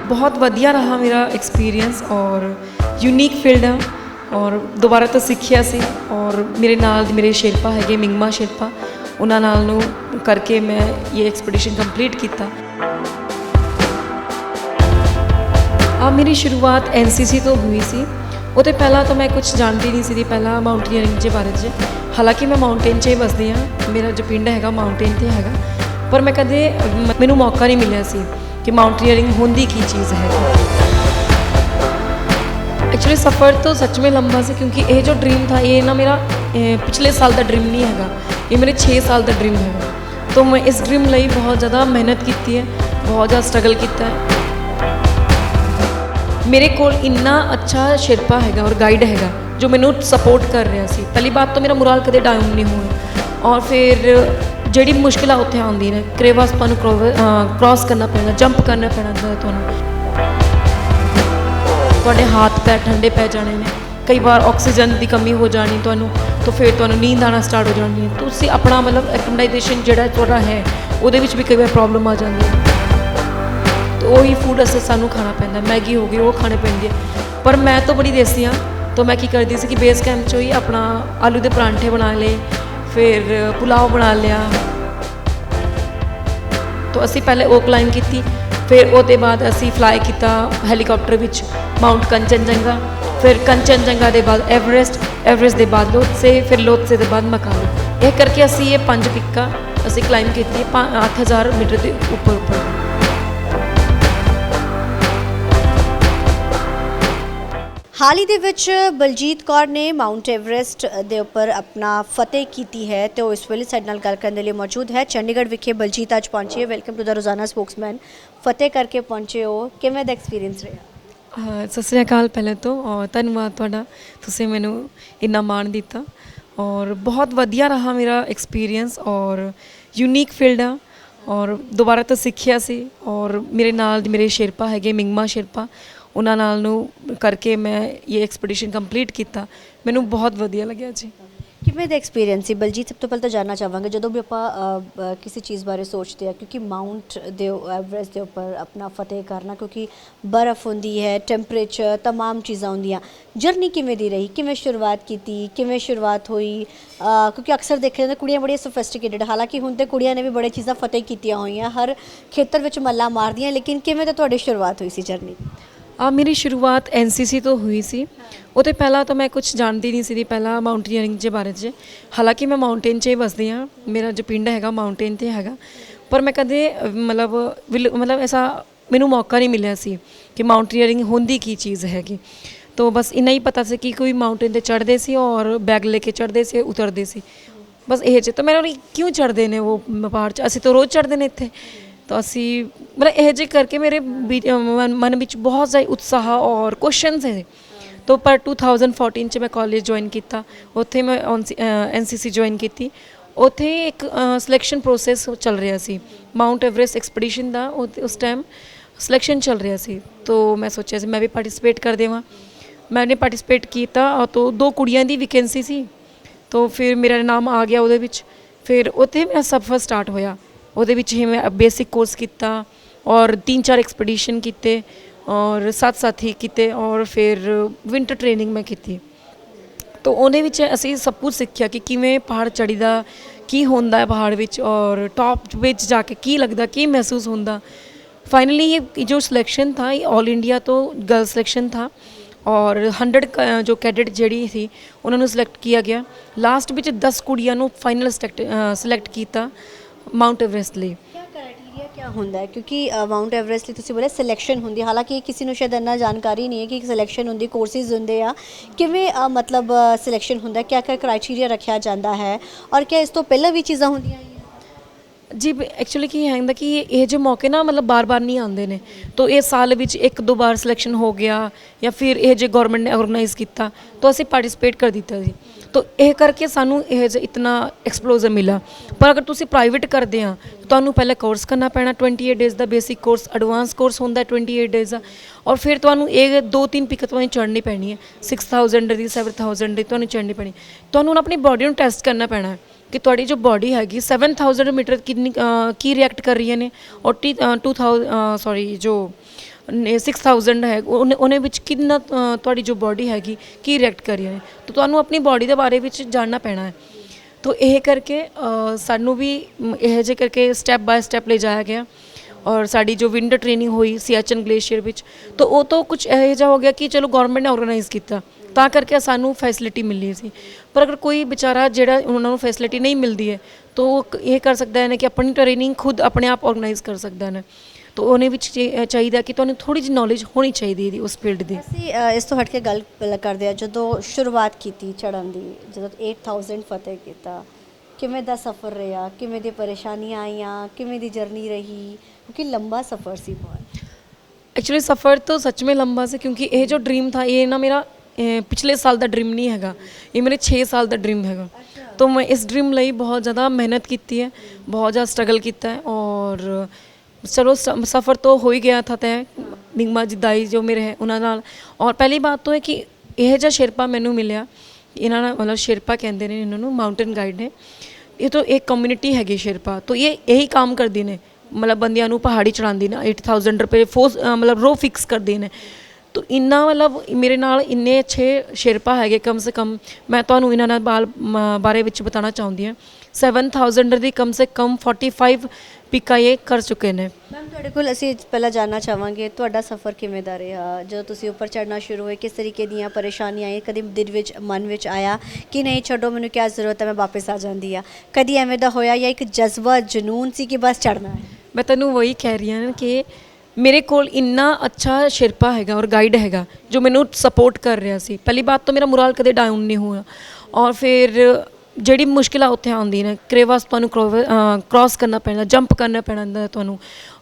बहुत वधिया रहा मेरा एक्सपीरियंस और यूनीक फील्ड है और दोबारा तो सीखिया सी और मेरे नाल मेरे शेरपा है मिंगमा शेरपा उन्होंने नाल नू करके मैं ये एक्सपीडिशन कंप्लीट किया। मेरी शुरुआत NCC तो हुई सी। वो पहला तो मैं कुछ जानती नहीं सी पहला माउंटेनियरिंग के बारे में। हालांकि मैं माउंटेन च ही बसदी हाँ, मेरा जो पिंड है माउंटेन से है, पर मैं कदे मैनू मौका नहीं मिलिया सी कि माउंटेनियरिंग होंदी की चीज़ है। एक्चुअली सफ़र तो सच में लंबा से, क्योंकि ये जो ड्रीम था ये ना मेरा पिछले साल का ड्रीम नहीं है, ये मेरे 6 साल का ड्रीम है। तो मैं इस ड्रीम लिए बहुत ज़्यादा मेहनत की है, बहुत ज़्यादा स्ट्रगल किया है। मेरे को इन्ना अच्छा शेरपा है और गाइड है जो मैनू सपोर्ट कर रहा सी। पहली बात तो मेरा मुराल कदे डाउन नहीं हुआ और फिर जी मुश्किल उत्थे आती ने क्रेवास तुहानू क्रॉस करना पैना, जंप करना पैना, तुहाडे हाथ पैर ठंडे पै जाने ने, कई बार ऑक्सीजन की कमी हो जानी तुहानू, तो फिर तुहानू नींद आना स्टार्ट हो जानी है। तो तुसी अपना मतलब एक्टिवाइजेशन जिहड़ा तुहाडा है उहदे विच भी कई बार प्रॉब्लम आ जाती है। तो वही फूड असें सानू खाना पैंदा, मैगी हो गई वो खाने पैंदी है। पर मैं तो बड़ी देसी हाँ, तो मैं की करती सी कि बेस कैंप चो ही अपना आलू के परांठे बना ले, फिर पुलाव बना लिया। तो असी पहले वो क्लाइंब की, फिर वो बाद असी फ्लाई किया हैलीकॉप्टर विच माउंट कंचनजंगा, फिर कंचनजंगा के बाद एवरेस्ट, एवरेस्ट के बाद लोत्से, फिर लोत्से के बाद मकालू। यह करके असी ये 5 पिक्का असी क्लाइंब की 8000 मीटर के उपर। हाल ही दे विच बलजीत कौर ने माउंट एवरेस्ट दे उपर अपना फतेह की है, तो इस वेले साडे नाल गल करने के लिए मौजूद है चंडीगढ़ विखे बलजीत अज पहुंचे। वेलकम टू द रोजाना स्पोक्समैन। फतेह करके पहुंचे हो, किवें दा एक्सपीरियंस रहा? सत श्री अकाल पहले तो, और धन्यवाद तुहाडा, तुसीं मैनू इन्ना मान दिता और बहुत वधिया रहा मेरा एक्सपीरियंस और यूनीक फील्ड है और दोबारा तो सीखिया सी और मेरे नाल मेरे शेरपा है मिंगमा शेरपा उन्होंने नाल करके मैं ये एक्सपीडिशन कंप्लीट किया। मैनू बहुत वधिया लग्या जी। किवें दा एक्सपीरियंस सी बलजीत? सब तो पहले तो जानना चाहांगे जो भी आप किसी चीज़ बारे सोचते हैं, क्योंकि माउंट दे एवरेस्ट के उपर अपना फतेह करना, क्योंकि बर्फ़ होंदी है, टैंपरेचर, तमाम चीज़ां होंदियां। जर्नी किवें दी रही, किवें शुरुआत की, किवें शुरुआत हुई? क्योंकि अक्सर देखे जाते कुड़ियां बड़ियां सोफिस्टिकेटेड, हालांकि हुण ते कुड़ियां ने भी बड़ी चीज़ां फतेह कीतियां होईयां, हर खेतर विच मल्ला मारदियां, लेकिन किवें दा तुहाडी शुरुआत हुई सी जर्नी? मेरी शुरुआत NCC तो हुई सी। वो पहला तो मैं कुछ जानती नहीं सी पहला माउंटेनियरिंग के बारे में। हालांकि मैं माउंटेन च ही बसदी हाँ, मेरा जो पिंड है माउंटेन से है, पर मैं कदे मतलब ऐसा मैनू मौका नहीं मिलिया सी कि माउंटेनियरिंग होंदी की चीज़ हैगी। तो बस इन्ना ही पता सी कि कोई माउंटेन पर चढ़ते सी और बैग लेके चढ़ते से उतरते सी, बस ये। तो मैं क्यों चढ़ते हैं वो पहाड़ च, असी तो रोज़ चढ़ते हैं इत्थे। तो असी मतलब यह जे करके मेरे मन में बहुत ज़्यादा उत्साह और क्वेश्चन है। तो पर 2014 में कॉलेज ज्वाइन किया, उत्थे मैं NCC ज्वाइन की। उत्थे एक सिलेक्शन प्रोसैस चल रहा सी माउंट एवरेस्ट एक्सपीडिशन का, उस टाइम सिलेक्शन चल रहा सी। तो मैं सोचा मैं भी पार्टिसिपेट कर देवां। मैंने पार्टिसिपेट किया तो 2 कुड़ियां दी वैकेंसी सी, तो फिर मेरा नाम आ गया उहदे विच। फिर उत्थे मेरा सफ़र स्टार्ट होया। उहदे विच ही मैं बेसिक कोर्स किया और 3-4 एक्सपीडिशन किए और साथ ही किए और फिर विंटर ट्रेनिंग मैं की। तो उहदे विच असीं सब कुछ सीखिया कि किवें पहाड़ चढ़ीदा, की होंदा है पहाड़ विच, और टॉप विच जाके की लगदा, की महसूस होंदा। फाइनली ये जो सिलेक्शन था ये ऑल इंडिया तो गर्ल सिलेक्शन था और 100 जो कैडेट जड़ी थी उन्होंने सिलेक्ट किया गया। लास्ट विच 10 कुड़ियां नूं फाइनल सिलेक्ट किया माउंट एवरेस्ट लिए। क्या क्राइटेरिया क्या होंदा है? क्योंकि माउंट एवरेस्ट लिए तुसीं बोले सिलेक्शन होंदी, हालांकि किसी को शायद इन्ना जानकारी नहीं है कि सिलेक्शन होंदी, कोर्सेज होंदे आ, किवें मतलब सिलेक्शन होंदा, क्या क्या क्राइटेरिया रखा जाता है और क्या इस तो पहले भी चीज़ां होंदियां? जी एक्चुअली की है कि ये जो मौके ना मतलब बार बार नहीं आते हैं। तो इस साल विच 1-2 बार सिलेक्शन हो गया या फिर ये जो गौरमेंट ने ऑर्गेनाइज किया तो असी पार्टिसिपेट कर दिता जी। तो यह करके सानू इतना एक्सप्लोजर मिला। पर अगर तुसी प्राइवेट करते हैं तो तुहानू पहले कोर्स करना पैना 28 डेज़ का बेसिक कोर्स, एडवांस कोर्स होंदा 28 डेज़ का, और फिर तुहानू ये 2-3 पिक तुहानू चढ़नी पैनी है 6000 की 7000 की तुहानू चढ़नी पैनी। तुहानू अपनी बॉडी को टैसट करना पैना है कि तुहाडी जो बॉडी हैगी 7000 मीटर कितनी की रिएक्ट कर रही है ने और 2000 जो 6000 ਹੈ ਉਹਨੇ ਵਿੱਚ ਕਿੰਨਾ ਤੁਹਾਡੀ ਜੋ ਬੋਡੀ ਹੈਗੀ ਕੀ ਰਿਐਕਟ ਕਰ ਰਹੀ ਹੈ, ਤਾਂ ਤੁਹਾਨੂੰ ਆਪਣੀ ਬੋਡੀ ਦੇ ਬਾਰੇ ਵਿੱਚ ਜਾਣਨਾ ਪੈਣਾ ਹੈ। ਤੋ ਇਹ ਕਰਕੇ ਸਾਨੂੰ ਵੀ ਇਹ ਜੇ ਕਰਕੇ ਸਟੈਪ ਬਾਏ ਸਟੈਪ ਲੈ ਜਾਇਆ ਗਿਆ ਔਰ ਸਾਡੀ ਜੋ ਵਿੰਟਰ ਟ੍ਰੇਨਿੰਗ ਹੋਈ ਸਿਆਚਨ ਗਲੇਸ਼ੀਅਰ ਵਿੱਚ, ਤਾਂ ਉਹ ਤੋਂ ਕੁਝ ਇਹੋ ਜਿਹਾ ਹੋ ਗਿਆ ਕਿ ਚਲੋ ਗਵਰਨਮੈਂਟ ਨੇ ਆਰਗੇਨਾਈਜ਼ ਕੀਤਾ ਤਾਂ ਕਰਕੇ ਸਾਨੂੰ ਫੈਸਿਲਿਟੀ ਮਿਲੀ ਸੀ। ਪਰ ਅਗਰ ਕੋਈ ਵਿਚਾਰਾ ਜਿਹੜਾ ਉਹਨਾਂ ਨੂੰ ਫੈਸਿਲਿਟੀ ਨਹੀਂ ਮਿਲਦੀ ਹੈ ਤਾਂ ਉਹ ਇਹ ਕਰ ਸਕਦਾ ਹੈ ਕਿ ਆਪਣੀ ਟ੍ਰੇਨਿੰਗ ਖੁਦ ਆਪਣੇ ਆਪ ਆਰਗੇਨਾਈਜ਼ ਕਰ ਸਕਦਾ ਹੈ। ਤਾਂ ਉਹਨੇ ਵਿੱਚ ਚਾਹੀਦਾ ਕਿ ਤੁਹਾਨੂੰ ਥੋੜ੍ਹੀ ਜਿਹੀ ਨੌਲੇਜ ਹੋਣੀ ਚਾਹੀਦੀ ਇਹਦੀ ਉਸ ਫੀਲਡ ਦੀ। ਅਸੀਂ ਇਸ ਤੋਂ ਹਟ ਕੇ ਗੱਲ ਕਰਦੇ ਹਾਂ, ਜਦੋਂ ਸ਼ੁਰੂਆਤ ਕੀਤੀ ਚੜ੍ਹਨ ਦੀ, ਜਦੋਂ 8000 ਫਤਿਹ ਕੀਤਾ, ਕਿਵੇਂ ਦਾ ਸਫ਼ਰ ਰਿਹਾ, ਕਿਵੇਂ ਦੀ ਪਰੇਸ਼ਾਨੀਆਂ ਆਈਆਂ, ਕਿਵੇਂ ਦੀ ਜਰਨੀ ਰਹੀ, ਕਿਉਂਕਿ ਲੰਬਾ ਸਫ਼ਰ ਸੀ ਬਹੁਤ। एक्चुअली सफ़र तो सच में लंबा से, क्योंकि ये जो ड्रीम था ये ना मेरा पिछले साल का ड्रीम नहीं हैगा, ये मेरे 6 साल का ड्रीम हैगा। तो मैं इस ड्रीम ਲਈ बहुत ज़्यादा मेहनत की है, बहुत ज़्यादा स्ट्रगल किया है और चलो सफ़र तो हो ही गया था तय निगमा जी दाई जो मेरे है उन्होंने नाल। और पहली बात तो है कि यह जो शेरपा मैनू मिलिया, इन्होंने मतलब शेरपा कहते हैं इन्होंने, माउंटेन गाइड ने, ये तो एक कम्यूनिटी हैगी शेरपा, तो ये यही काम करती ने, मतलब बंदियां नू पहाड़ी चढ़ाती ने 8000 रुपये मतलब रो फिक्स करते हैं। तो इन्ना मतलब मेरे नाल इन्ने अच्छे शेरपा है कम से कम, मैं तुहानू इन्हां बारे विच बताना चाहती हाँ। 7000 ਦੀ कम से कम 45 ਪਿੱਕਾਂ ਇਹ ਕਰ ਚੁੱਕੇ ਨੇ। ਮੈਮ ਤੁਹਾਡੇ ਕੋਲ ਅਸੀਂ ਪਹਿਲਾਂ ਜਾਣਨਾ ਚਾਹਾਂਗੇ ਤੁਹਾਡਾ ਸਫ਼ਰ ਕਿਵੇਂ ਦਾ ਰਿਹਾ, ਜਦੋਂ ਤੁਸੀਂ ਉੱਪਰ ਚੜ੍ਹਨਾ ਸ਼ੁਰੂ ਹੋਏ ਕਿਸ ਤਰੀਕੇ ਦੀਆਂ ਪਰੇਸ਼ਾਨੀਆਂ ਆਈਆਂ, ਕਦੀ ਦਿਲ ਵਿੱਚ ਮਨ ਵਿੱਚ ਆਇਆ ਕਿ ਨਹੀਂ ਛੱਡੋ ਮੈਨੂੰ ਕੀ ਜ਼ਰੂਰਤ ਹੈ ਮੈਂ ਵਾਪਸ ਆ ਜਾਂਦੀ ਆ, ਕਦੀ ਐਵੇਂ ਦਾ ਹੋਇਆ ਜਾਂ ਇੱਕ ਜਜ਼ਬਾ ਜਨੂਨ ਸੀ ਕਿ ਬਸ ਚੜ੍ਹਨਾ ਹੈ? ਮੈਂ ਤੈਨੂੰ ਵਹੀ ਕਹਿ ਰਹੀ ਹਾਂ ਕਿ ਮੇਰੇ ਕੋਲ ਇੰਨਾ ਅੱਛਾ ਸ਼ਿਰਪਾ ਹੈਗਾ ਔਰ ਗਾਈਡ ਹੈਗਾ ਜੋ ਮੈਨੂੰ ਸਪੋਰਟ ਕਰ ਰਿਹਾ ਸੀ। ਪਹਿਲੀ ਬਾਤ ਤਾਂ ਮੇਰਾ ਮੁਰਾਲ ਕਦੇ ਡਾਊਨ ਨਹੀਂ ਹੋਇਆ। ਔਰ ਫਿਰ ਜਿਹੜੀ ਮੁਸ਼ਕਿਲਾਂ ਉੱਥੇ ਆਉਂਦੀਆਂ ਨੇ, ਕ੍ਰੇਵਾਸ ਤੁਹਾਨੂੰ ਕ੍ਰੋਸ ਕਰਨਾ ਪੈਣਾ, ਜੰਪ ਕਰਨਾ ਪੈਣਾ ਤੁਹਾਨੂੰ,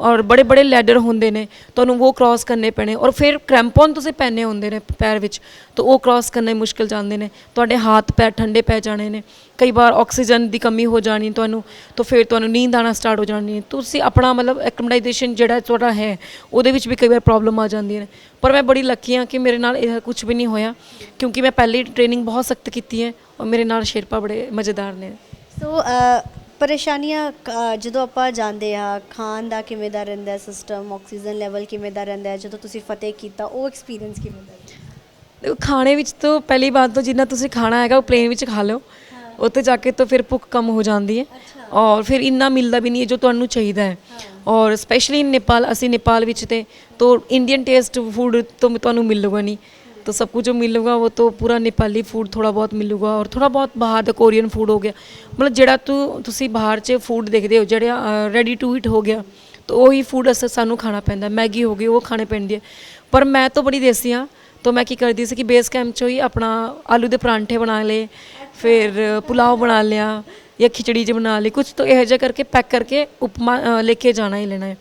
ਔਰ ਬੜੇ ਬੜੇ ਲੈਡਰ ਹੁੰਦੇ ਨੇ ਤੁਹਾਨੂੰ ਉਹ ਕ੍ਰੋਸ ਕਰਨੇ ਪੈਣੇ, ਔਰ ਫਿਰ ਕ੍ਰੈਂਪੋਨ ਤੁਸੀਂ ਪਹਿਨੇ ਹੁੰਦੇ ਨੇ ਪੈਰ ਵਿੱਚ, ਤਾਂ ਉਹ ਕ੍ਰੋਸ ਕਰਨੇ ਮੁਸ਼ਕਿਲ ਜਾਂਦੇ ਨੇ, ਤੁਹਾਡੇ ਹੱਥ ਪੈਰ ਠੰਡੇ ਪੈ ਜਾਣੇ ਨੇ, ਕਈ ਵਾਰ ਆਕਸੀਜਨ ਦੀ ਕਮੀ ਹੋ ਜਾਣੀ ਤੁਹਾਨੂੰ, ਤਾਂ ਫਿਰ ਤੁਹਾਨੂੰ ਨੀਂਦ ਆਉਣਾ ਸਟਾਰਟ ਹੋ ਜਾਣੀ ਹੈ, ਤੁਸੀਂ ਆਪਣਾ ਮਤਲਬ ਐਕਮੋਡੇਸ਼ਨ ਜਿਹੜਾ ਤੁਹਾਡਾ ਹੈ ਉਹਦੇ ਵਿੱਚ ਵੀ ਕਈ ਵਾਰ ਪ੍ਰੋਬਲਮ ਆ ਜਾਂਦੀਆਂ ਨੇ। ਪਰ ਮੈਂ ਬੜੀ ਲੱਕੀ ਹਾਂ ਕਿ ਮੇਰੇ ਨਾਲ ਇਹ ਕੁਝ ਵੀ ਨਹੀਂ ਹੋਇਆ, ਕਿਉਂਕਿ ਮੈਂ ਪਹਿਲੀ ਟ੍ਰੇਨਿੰਗ ਬਹੁਤ ਸਖਤ ਕੀਤੀ ਹੈ ਔਰ ਮੇਰੇ ਨਾਲ ਸ਼ੇਰਪਾ ਬੜੇ ਮਜ਼ੇਦਾਰ ਨੇ। ਸੋ ਪਰੇਸ਼ਾਨੀਆਂ ਜਦੋਂ ਆਪਾਂ ਜਾਂਦੇ ਆ, ਖਾਣ ਦਾ ਕਿਵੇਂ ਦਾ ਰਹਿੰਦਾ ਸਿਸਟਮ, ਆਕਸੀਜਨ ਲੈਵਲ ਕਿਵੇਂ ਦਾ ਰਹਿੰਦਾ, ਜਦੋਂ ਤੁਸੀਂ ਫਤਿਹ ਕੀਤਾ ਉਹ ਐਕਸਪੀਰੀਅੰਸ ਕਿਵੇਂ ਦਾ? ਦੇਖੋ ਖਾਣੇ ਵਿੱਚ ਤਾਂ ਪਹਿਲੀ ਬਾਤ ਤਾਂ ਜਿੰਨਾ ਤੁਸੀਂ ਖਾਣਾ ਹੈਗਾ ਉਹ ਪਲੇਨ ਵਿੱਚ ਖਾ ਲਓ, ਉੱਥੇ ਜਾ ਕੇ ਤਾਂ ਫਿਰ ਭੁੱਖ ਕਮ ਹੋ ਜਾਂਦੀ ਹੈ ਔਰ ਫਿਰ ਇੰਨਾ ਮਿਲਦਾ ਵੀ ਨਹੀਂ ਹੈ ਜੋ ਤੁਹਾਨੂੰ ਚਾਹੀਦਾ ਹੈ। ਔਰ ਸਪੈਸ਼ਲੀ ਨੇਪਾਲ, ਅਸੀਂ ਨੇਪਾਲ ਵਿੱਚ ਤੇ ਤਾਂ ਇੰਡੀਅਨ ਟੇਸਟ ਫੂਡ ਤਾਂ ਤੁਹਾਨੂੰ ਮਿਲੂਗਾ ਨਹੀਂ, तो सब कुछ जो मिलूगा वो तो पूरा नेपाली फूड थोड़ा बहुत मिलूगा और थोड़ा बहुत बाहर का कोरियन फूड हो गया, मतलब ਜਿਹੜਾ ਤੁਸੀਂ ਬਾਹਰ 'ਚ ਫੂਡ ਦੇਖਦੇ ਹੋ ਜਿਹੜਾ ਰੈਡੀ ਟੂ ਈਟ ਹੋ ਗਿਆ, ਤਾਂ ਉਹੀ ਫੂਡ ਸਾਨੂੰ ਖਾਣਾ ਪੈਂਦਾ। ਮੈਗੀ ਹੋ ਗਈ ਉਹ ਖਾਣੇ ਪੈਂਦੀ ਹੈ। ਪਰ ਮੈਂ ਤਾਂ ਬੜੀ ਦੇਸੀ ਹਾਂ, ਤਾਂ ਮੈਂ ਕੀ ਕਰਦੀ ਸੀ ਕਿ ਬੇਸ ਕੈਂਪ 'ਚੋਂ ਹੀ ਆਪਣਾ ਆਲੂ ਦੇ ਪਰਾਂਠੇ ਬਣਾ ਲਏ, ਫਿਰ ਪੁਲਾਓ ਬਣਾ ਲਿਆ या खिचड़ी जो बना ली कुछ, तो यह जा करके पैक करके उपमा लेके जाना ही लेना है।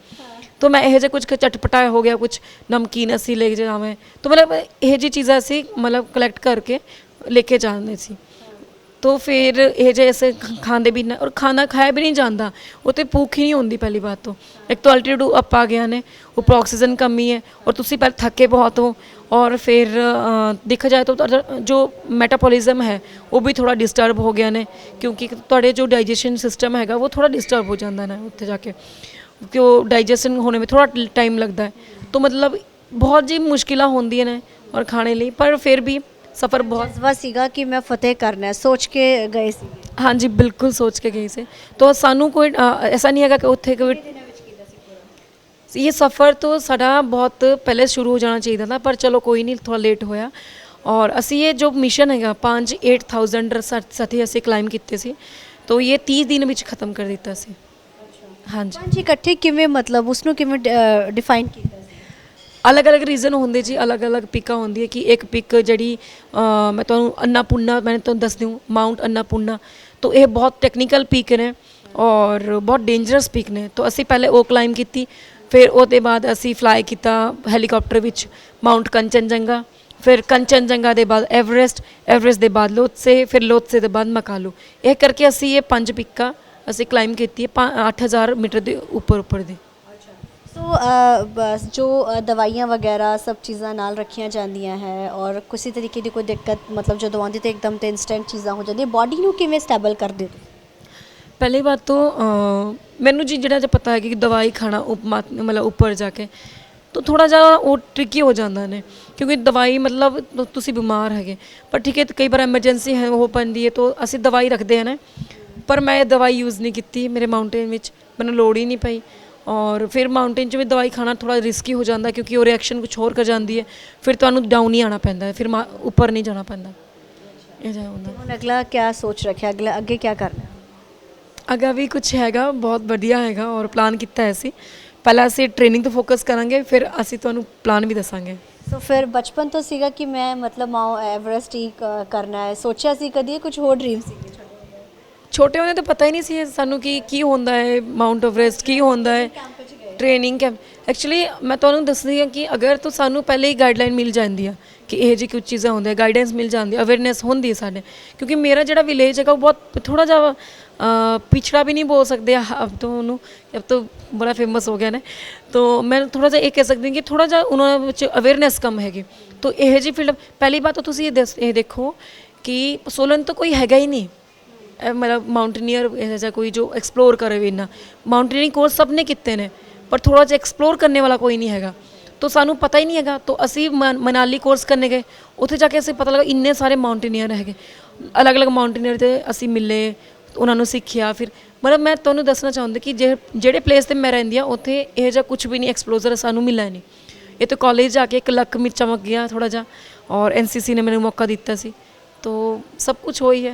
तो मैं यह कुछ चटपटा हो गया, कुछ नमकीन असी ले जावें, तो मतलब यह जी चीज़ें असी मतलब कलैक्ट करके लेके जाने सी। तो फिर यह जैसे खाते भी ना, और खाना खाया भी नहीं जाता, वो तो भूख ही नहीं होती। पहली बात तो एक तो अल्टीट्यूड अप आ गया ने, ऊपर ऑक्सीजन कमी है और तुसी पहले थके बहुत हो, और फिर देखा जाए तो जो मेटाबॉलिज्म है वो भी थोड़ा डिस्टर्ब हो गया ने, क्योंकि थोड़े जो डाइजेशन सिस्टम है वो थोड़ा डिस्टर्ब हो जाता है उत्थे जाके, क्यों डाइजेशन होने में थोड़ा टाइम लगता है। तो मतलब बहुत जी मुश्किल होंदी ने और खाने लिए, पर फिर भी सफ़र बहुत जज्बा सीगा कि मैं फतेह करना है, सोच के गए सी? हाँ जी बिल्कुल सोच के गए से। तो सानू कोई ऐसा नहीं है कि उत्थे कोई ये सफ़र तो साड़ा बहुत पहले शुरू हो जाना चाहिए था, पर चलो कोई नहीं, थोड़ा लेट होया। और असी ये जो मिशन है 8,000 साथी असी क्लाइम किए सी, तो ये 30 दिन में ख़त्म कर दिता सी। हाँ जी जी इकट्ठे किवें, मतलब उसनों किवें डिफाइन किया? अलग अलग रीजन होंगे जी, अलग अलग पिका होंगी है कि एक पिक जी मैं तो अन्नापूर्णा मैंने तो दस दूँ, माउंट अन्नापूर्णा, तो ये बहुत टेक्निकल पिक ने और बहुत डेंजरस पिक ने। तो असी पहले वो क्लाइम की, फिर उसके बाद असी फ्लाई किया हैलीकॉप्टर विच माउंट कंचनजंगा, फिर कंचनजंगा के बाद एवरेस्ट, एवरेस्ट के बाद लोत्से, फिर लोत्से के बाद मकालू। यह करके असी ये 5 पिक्का असी क्लाइम की 8,000 मीटर के उपर उपर दी। तो जो दवाइयाँ वगैरह सब चीज़ां नाल रखियां जांदियां है, और किसी तरीके की कोई दिक्कत मतलब जो आती तो एकदम तो इंस्टेंट चीज़ां हो जाती, बॉडी नूं किवें स्टैबल कर दे? पहली बात तो मैनू जी जो पता है कि दवाई खाना मतलब ऊपर जाके ਤਾਂ ਥੋੜਾ ਜਿਹਾ ਉਹ ਟ੍ਰਿਕੀ ਹੋ ਜਾਂਦਾ ਨੇ, ਕਿਉਂਕਿ ਦਵਾਈ ਮਤਲਬ ਤੁਸੀਂ ਬਿਮਾਰ ਹੈਗੇ ਪਰ ਠੀਕ ਹੈ ਕਈ ਵਾਰ ਐਮਰਜੈਂਸੀ ਹੈ ਹੋ ਪੈਂਦੀ ਹੈ ਤਾਂ ਅਸੀਂ ਦਵਾਈ ਰੱਖਦੇ ਹਾਂ ਨਾ, ਪਰ ਮੈਂ ਇਹ ਦਵਾਈ ਯੂਜ਼ ਨਹੀਂ ਕੀਤੀ ਮੇਰੇ ਮਾਊਂਟੇਨ ਵਿੱਚ, ਮੈਨੂੰ ਲੋੜ ਹੀ ਨਹੀਂ ਪਈ। ਔਰ ਫਿਰ ਮਾਊਂਟੇਨ 'ਚ ਵੀ ਦਵਾਈ ਖਾਣਾ ਥੋੜਾ ਰਿਸਕੀ ਹੋ ਜਾਂਦਾ ਕਿਉਂਕਿ ਉਹ ਰਿਐਕਸ਼ਨ ਕੁਛ ਹੋਰ ਕਰ ਜਾਂਦੀ ਹੈ, ਫਿਰ ਤੁਹਾਨੂੰ ਡਾਊਨ ਹੀ ਆਉਣਾ ਪੈਂਦਾ, ਫਿਰ ਉੱਪਰ ਨਹੀਂ ਜਾਣਾ ਪੈਂਦਾ, ਇਹ ਜਿਹਾ ਹੁੰਦਾ। ਹੁਣ ਅਗਲਾ ਕਿਆ ਸੋਚ ਰੱਖਿਆ, ਅਗਲਾ ਅੱਗੇ ਕਿਆ ਕਰਨਾ? ਅੱਗਾ ਵੀ ਕੁਛ ਹੈਗਾ ਬਹੁਤ ਵਧੀਆ ਹੈਗਾ ਔਰ ਪਲਾਨ ਕੀਤਾ ਹੈ ਅਸੀਂ, ਪਹਿਲਾਂ ਅਸੀਂ ਟ੍ਰੇਨਿੰਗ ਤੇ ਫੋਕਸ ਕਰਾਂਗੇ ਫਿਰ ਅਸੀਂ ਤੁਹਾਨੂੰ ਪਲਾਨ ਵੀ ਦੱਸਾਂਗੇ। ਸੋ ਫਿਰ ਬਚਪਨ ਤੋਂ ਸੀਗਾ ਕਿ ਮੈਂ ਮਤਲਬ ਮਾਊਂਟ ਐਵਰੈਸਟ ਹੀ ਕਰਨਾ ਹੈ, ਸੋਚਿਆ ਸੀ ਕਦੀ ਕੁਝ ਹੋਰ ਡ੍ਰੀਮ ਸੀ? ਛੋਟੇ ਹੁੰਦੇ ਤਾਂ ਪਤਾ ਹੀ ਨਹੀਂ ਸੀ ਸਾਨੂੰ ਕਿ ਕੀ ਹੁੰਦਾ ਹੈ ਮਾਊਂਟ ਐਵਰੈਸਟ, ਕੀ ਹੁੰਦਾ ਹੈ ਟ੍ਰੇਨਿੰਗ ਕੈਂਪ। ਐਕਚੁਅਲੀ ਮੈਂ ਤੁਹਾਨੂੰ ਦੱਸਦੀ ਹਾਂ ਕਿ ਅਗਰ ਤਾਂ ਸਾਨੂੰ ਪਹਿਲੇ ਹੀ ਗਾਈਡਲਾਈਨ ਮਿਲ ਜਾਂਦੀ ਆ ਕਿ ਇਹ ਜਿਹੀ ਕੁਝ ਚੀਜ਼ਾਂ ਹੁੰਦੀਆਂ, ਗਾਈਡੈਂਸ ਮਿਲ ਜਾਂਦੀ, ਅਵੇਅਰਨੈਸ ਹੁੰਦੀ ਹੈ ਸਾਡੇ, ਕਿਉਂਕਿ ਮੇਰਾ ਜਿਹੜਾ ਵਿਲੇਜ ਹੈਗਾ ਉਹ ਬਹੁਤ ਥੋੜਾ ਜਿਹਾ पिछड़ा भी नहीं बोल सकते अब तो उन्होंने, अब तो बड़ा फेमस हो गया ना, तो मैं थोड़ा सा ये कह सकती हूँ कि थोड़ा जा उन्होंने अवेयरनेस कम हैगी। तो यह जी फील्ड पहली बात तो तुम ये देखो कि सोलन तो कोई हैगा ही नहीं, मतलब माउंटेनियर ऐसा कोई जो एक्सप्लोर करे भी इन्ना, माउंटेनियरिंग कोर्स सब ने किते ने पर थोड़ा जा एक्सप्लोर करने वाला कोई नहीं हैगा, तो सानू पता ही नहीं हैगा। तो असी मनाली कोर्स करने गए, उत्थे जाके असें पता लगा इन्ने सारे माउंटेनियर हैगे, अलग अलग माउंटेनियर ते असी मिले, उन्होंने सीखिया। फिर मतलब मैं तुहानूं दसना चाहुंदी कि ਜਿਹੜੇ ਪਲੇਸ ਤੇ मैं ਰਹਿੰਦੀ ਹਾਂ ਉੱਥੇ ਇਹ ਜਿਹਾ ਕੁਝ ਵੀ ਨਹੀਂ ਐਕਸਪਲੋਜ਼ਰ ਸਾਨੂੰ ਮਿਲਿਆ ਨਹੀਂ। ਇਹ ਤਾਂ ਕਾਲਜ ਜਾ ਕੇ ਇੱਕ ਲੱਕ ਵਿੱਚ ਚਮਕ ਗਿਆ ਥੋੜਾ ਜਿਹਾ, ਔਰ ਐਨਸੀਸੀ ਨੇ ਮੈਨੂੰ ਮੌਕਾ ਦਿੱਤਾ ਸੀ, तो सब कुछ हो ही है।